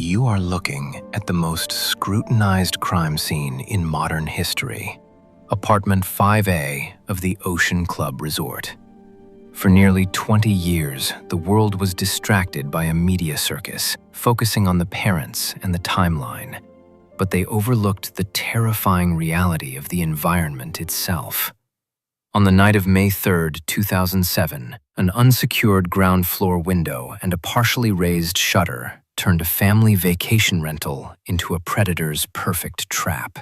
You are looking at the most scrutinized crime scene in modern history, Apartment 5A of the Ocean Club Resort. For nearly 20 years, the world was distracted by a media circus, focusing on the parents and the timeline, but they overlooked the terrifying reality of the environment itself. On the night of May 3, 2007, an unsecured ground floor window and a partially raised shutter turned a family vacation rental into a predator's perfect trap.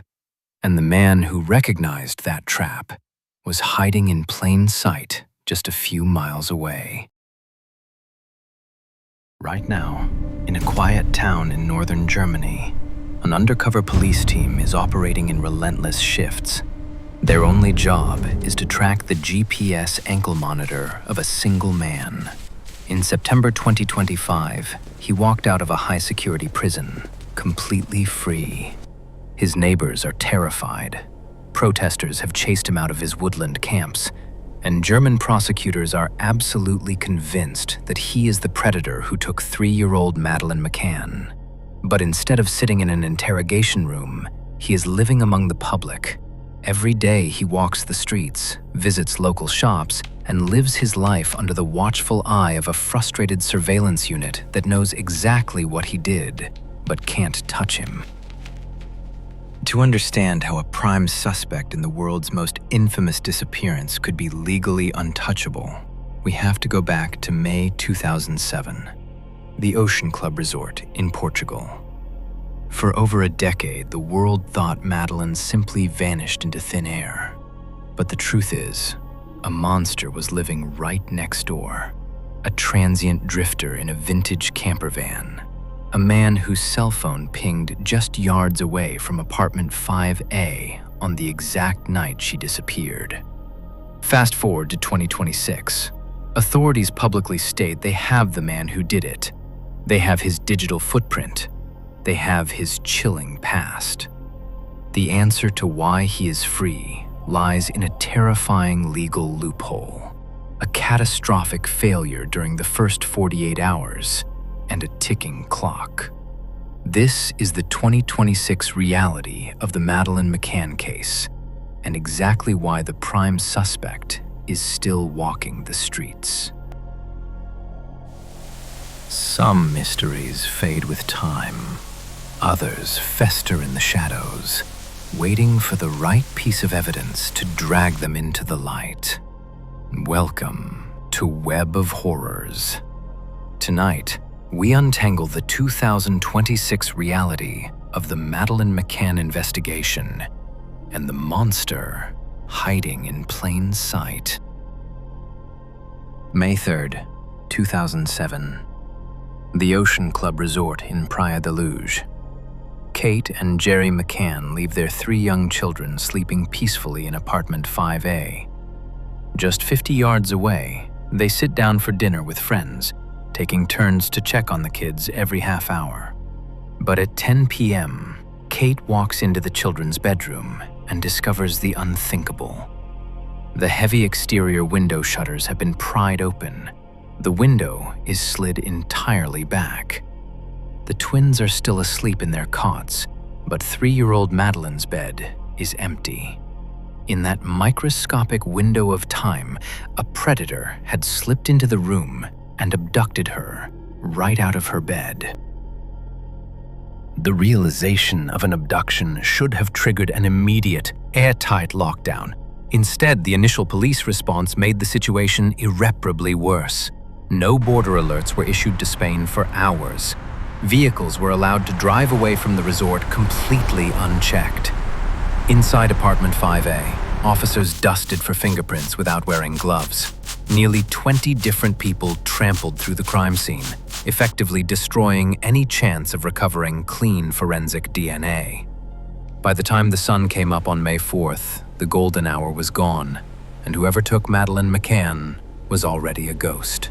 And the man who recognized that trap was hiding in plain sight just a few miles away. Right now, in a quiet town in northern Germany, an undercover police team is operating in relentless shifts. Their only job is to track the GPS ankle monitor of a single man. In September 2025, he walked out of a high-security prison, completely free. His neighbors are terrified. Protesters have chased him out of his woodland camps, and German prosecutors are absolutely convinced that he is the predator who took 3-year-old Madeleine McCann. But instead of sitting in an interrogation room, he is living among the public. Every day he walks the streets, visits local shops, and lives his life under the watchful eye of a frustrated surveillance unit that knows exactly what he did, but can't touch him. To understand how a prime suspect in the world's most infamous disappearance could be legally untouchable, we have to go back to May 2007, the Ocean Club Resort in Portugal. For over a decade, the world thought Madeleine simply vanished into thin air. But the truth is, a monster was living right next door, a transient drifter in a vintage camper van, a man whose cell phone pinged just yards away from apartment 5A on the exact night she disappeared. Fast forward to 2026. Authorities publicly state they have the man who did it. They have his digital footprint. They have his chilling past. The answer to why he is free lies in a terrifying legal loophole, a catastrophic failure during the first 48 hours, and a ticking clock. This is the 2026 reality of the Madeleine McCann case, and exactly why the prime suspect is still walking the streets. Some mysteries fade with time. Others fester in the shadows, waiting for the right piece of evidence to drag them into the light. Welcome to Web of Horrors. Tonight, we untangle the 2026 reality of the Madeleine McCann investigation and the monster hiding in plain sight. May 3rd, 2007. The Ocean Club Resort in Praia da Luz. Kate and Jerry McCann leave their 3 young children sleeping peacefully in apartment 5A. Just 50 yards away, they sit down for dinner with friends, taking turns to check on the kids every half hour. But at 10 p.m., Kate walks into the children's bedroom and discovers the unthinkable. The heavy exterior window shutters have been pried open. The window is slid entirely back. The twins are still asleep in their cots, but 3-year-old Madeleine's bed is empty. In that microscopic window of time, a predator had slipped into the room and abducted her right out of her bed. The realization of an abduction should have triggered an immediate, airtight lockdown. Instead, the initial police response made the situation irreparably worse. No border alerts were issued to Spain for hours. Vehicles were allowed to drive away from the resort completely unchecked. Inside apartment 5A, officers dusted for fingerprints without wearing gloves. Nearly 20 different people trampled through the crime scene, effectively destroying any chance of recovering clean forensic DNA. By the time the sun came up on May 4th, the golden hour was gone, and whoever took Madeleine McCann was already a ghost.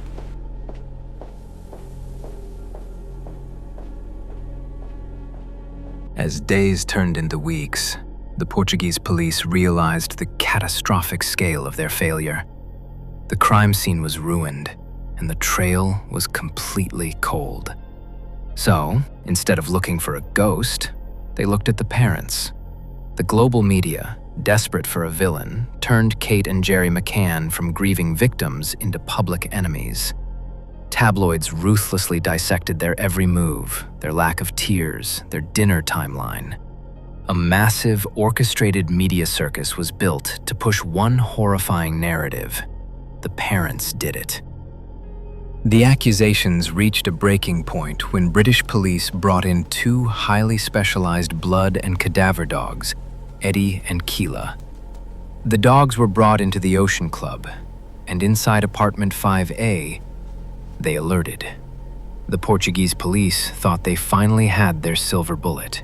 As days turned into weeks, the Portuguese police realized the catastrophic scale of their failure. The crime scene was ruined, and the trail was completely cold. So, instead of looking for a ghost, they looked at the parents. The global media, desperate for a villain, turned Kate and Jerry McCann from grieving victims into public enemies. Tabloids ruthlessly dissected their every move, their lack of tears, their dinner timeline. A massive, orchestrated media circus was built to push one horrifying narrative: the parents did it. The accusations reached a breaking point when British police brought in two highly specialized blood and cadaver dogs, Eddie and Keela. The dogs were brought into the Ocean Club, and inside apartment 5A, they alerted. The Portuguese police thought they finally had their silver bullet.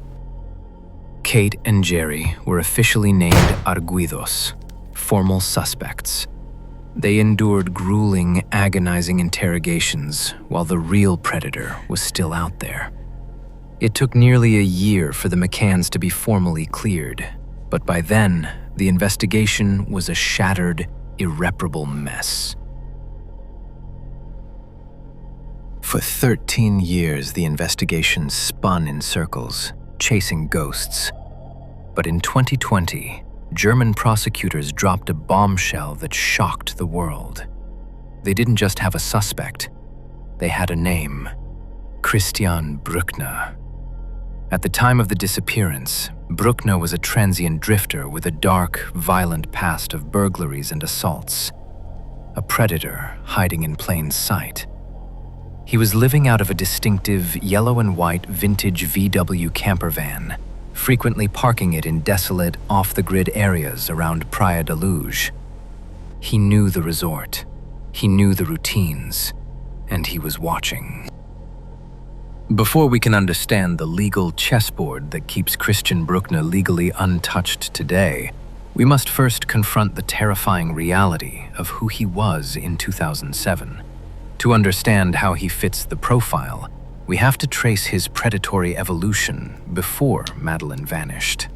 Kate and Jerry were officially named arguidos, formal suspects. They endured grueling, agonizing interrogations while the real predator was still out there. It took nearly a year for the McCanns to be formally cleared, but by then, the investigation was a shattered, irreparable mess. For 13 years, the investigation spun in circles, chasing ghosts. But in 2020, German prosecutors dropped a bombshell that shocked the world. They didn't just have a suspect, they had a name: Christian Brueckner. At the time of the disappearance, Brueckner was a transient drifter with a dark, violent past of burglaries and assaults. A predator hiding in plain sight. He was living out of a distinctive yellow and white vintage VW camper van, frequently parking it in desolate, off-the-grid areas around Praia da Luz. He knew the resort, he knew the routines, and he was watching. Before we can understand the legal chessboard that keeps Christian Brueckner legally untouched today, we must first confront the terrifying reality of who he was in 2007. To understand how he fits the profile, we have to trace his predatory evolution before Madeleine vanished.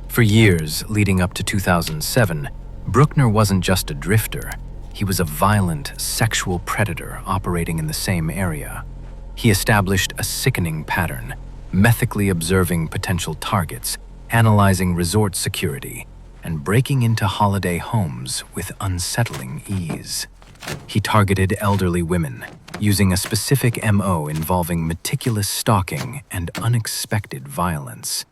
For years leading up to 2007, Brueckner wasn't just a drifter, he was a violent, sexual predator operating in the same area. He established a sickening pattern, methically observing potential targets, analyzing resort security, and breaking into holiday homes with unsettling ease. He targeted elderly women, using a specific MO involving meticulous stalking and unexpected violence.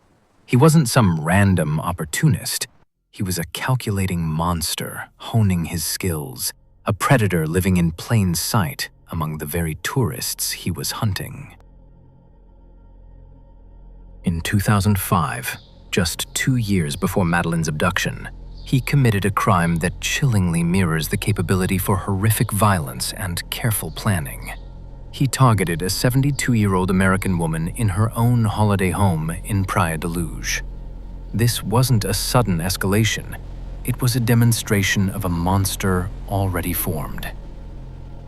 He wasn't some random opportunist. He was a calculating monster, honing his skills, a predator living in plain sight among the very tourists he was hunting. In 2005, just 2 years before Madeleine's abduction, he committed a crime that chillingly mirrors the capability for horrific violence and careful planning. He targeted a 72-year-old American woman in her own holiday home in Praia da Luz. This wasn't a sudden escalation. It was a demonstration of a monster already formed.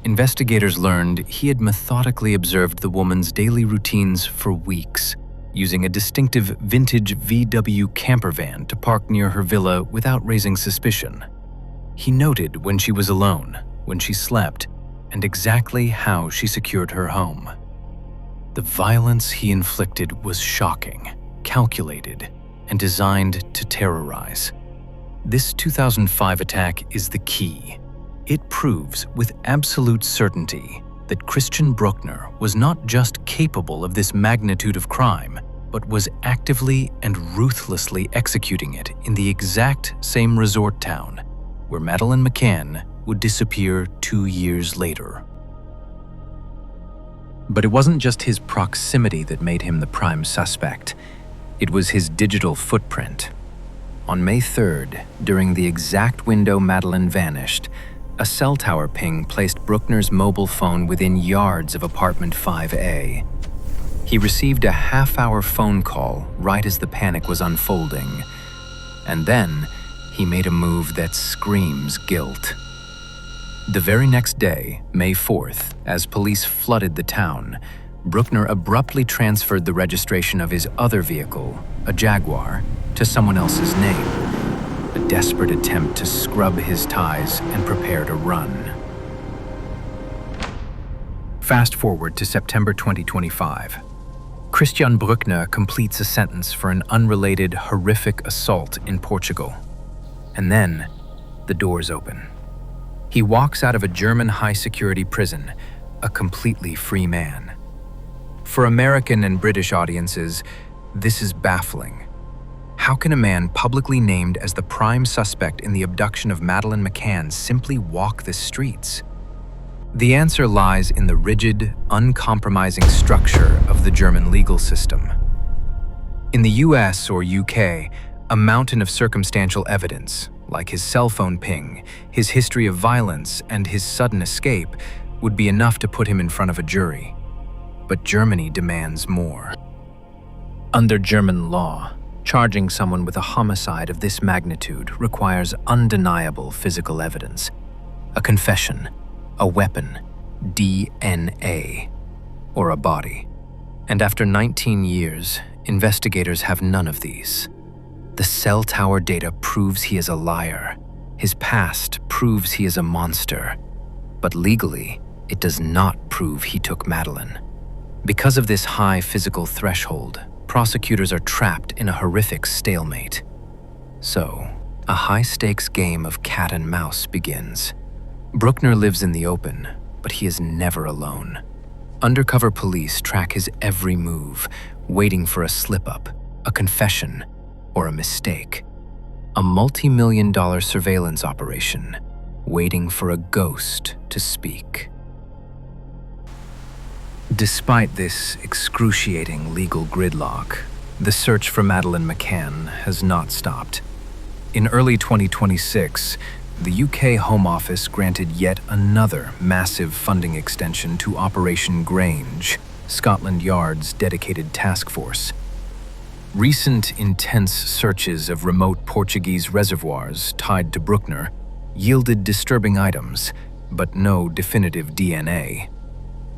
Investigators learned he had methodically observed the woman's daily routines for weeks, using a distinctive vintage VW camper van to park near her villa without raising suspicion. He noted when she was alone, when she slept, and exactly how she secured her home. The violence he inflicted was shocking, calculated, and designed to terrorize. This 2005 attack is the key. It proves with absolute certainty that Christian Brueckner was not just capable of this magnitude of crime, but was actively and ruthlessly executing it in the exact same resort town where Madeleine McCann would disappear 2 years later. But it wasn't just his proximity that made him the prime suspect. It was his digital footprint. On May 3rd, during the exact window Madeleine vanished, a cell tower ping placed Brueckner's mobile phone within yards of apartment 5A. He received a half-hour phone call right as the panic was unfolding. And then, he made a move that screams guilt. The very next day, May 4th, as police flooded the town, Brueckner abruptly transferred the registration of his other vehicle, a Jaguar, to someone else's name. A desperate attempt to scrub his ties and prepare to run. Fast forward to September 2025. Christian Brueckner completes a sentence for an unrelated, horrific assault in Portugal. And then, the doors open. He walks out of a German high-security prison, a completely free man. For American and British audiences, this is baffling. How can a man publicly named as the prime suspect in the abduction of Madeleine McCann simply walk the streets? The answer lies in the rigid, uncompromising structure of the German legal system. In the US or UK, a mountain of circumstantial evidence, like his cell phone ping, his history of violence, and his sudden escape, would be enough to put him in front of a jury. But Germany demands more. Under German law, charging someone with a homicide of this magnitude requires undeniable physical evidence. A confession, a weapon, DNA, or a body. And after 19 years, investigators have none of these. The cell tower data proves he is a liar. His past proves he is a monster. But legally, it does not prove he took Madeleine. Because of this high physical threshold, prosecutors are trapped in a horrific stalemate. So, a high-stakes game of cat and mouse begins. Brueckner lives in the open, but he is never alone. Undercover police track his every move, waiting for a slip-up, a confession, or a mistake. A multi-million-dollar surveillance operation, waiting for a ghost to speak. Despite this excruciating legal gridlock, the search for Madeleine McCann has not stopped. In early 2026, the UK Home Office granted yet another massive funding extension to Operation Grange, Scotland Yard's dedicated task force. Recent intense searches of remote Portuguese reservoirs tied to Brueckner yielded disturbing items, but no definitive DNA.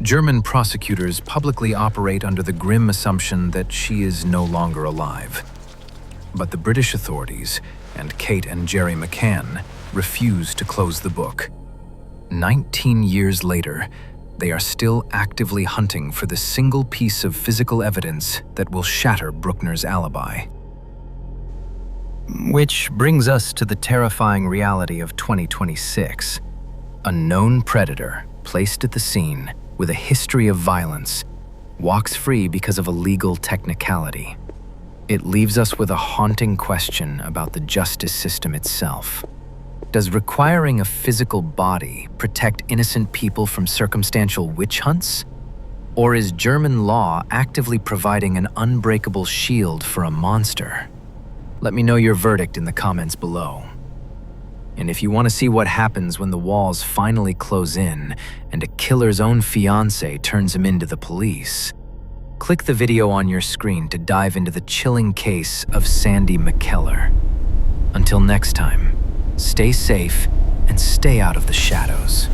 German prosecutors publicly operate under the grim assumption that she is no longer alive. But the British authorities, and Kate and Jerry McCann, refuse to close the book. 19 years later, they are still actively hunting for the single piece of physical evidence that will shatter Brueckner's alibi. Which brings us to the terrifying reality of 2026. A known predator, placed at the scene, with a history of violence, walks free because of a legal technicality. It leaves us with a haunting question about the justice system itself. Does requiring a physical body protect innocent people from circumstantial witch hunts? Or is German law actively providing an unbreakable shield for a monster? Let me know your verdict in the comments below. And if you want to see what happens when the walls finally close in and a killer's own fiancé turns him into the police, click the video on your screen to dive into the chilling case of Sandy McKellar. Until next time, stay safe and stay out of the shadows.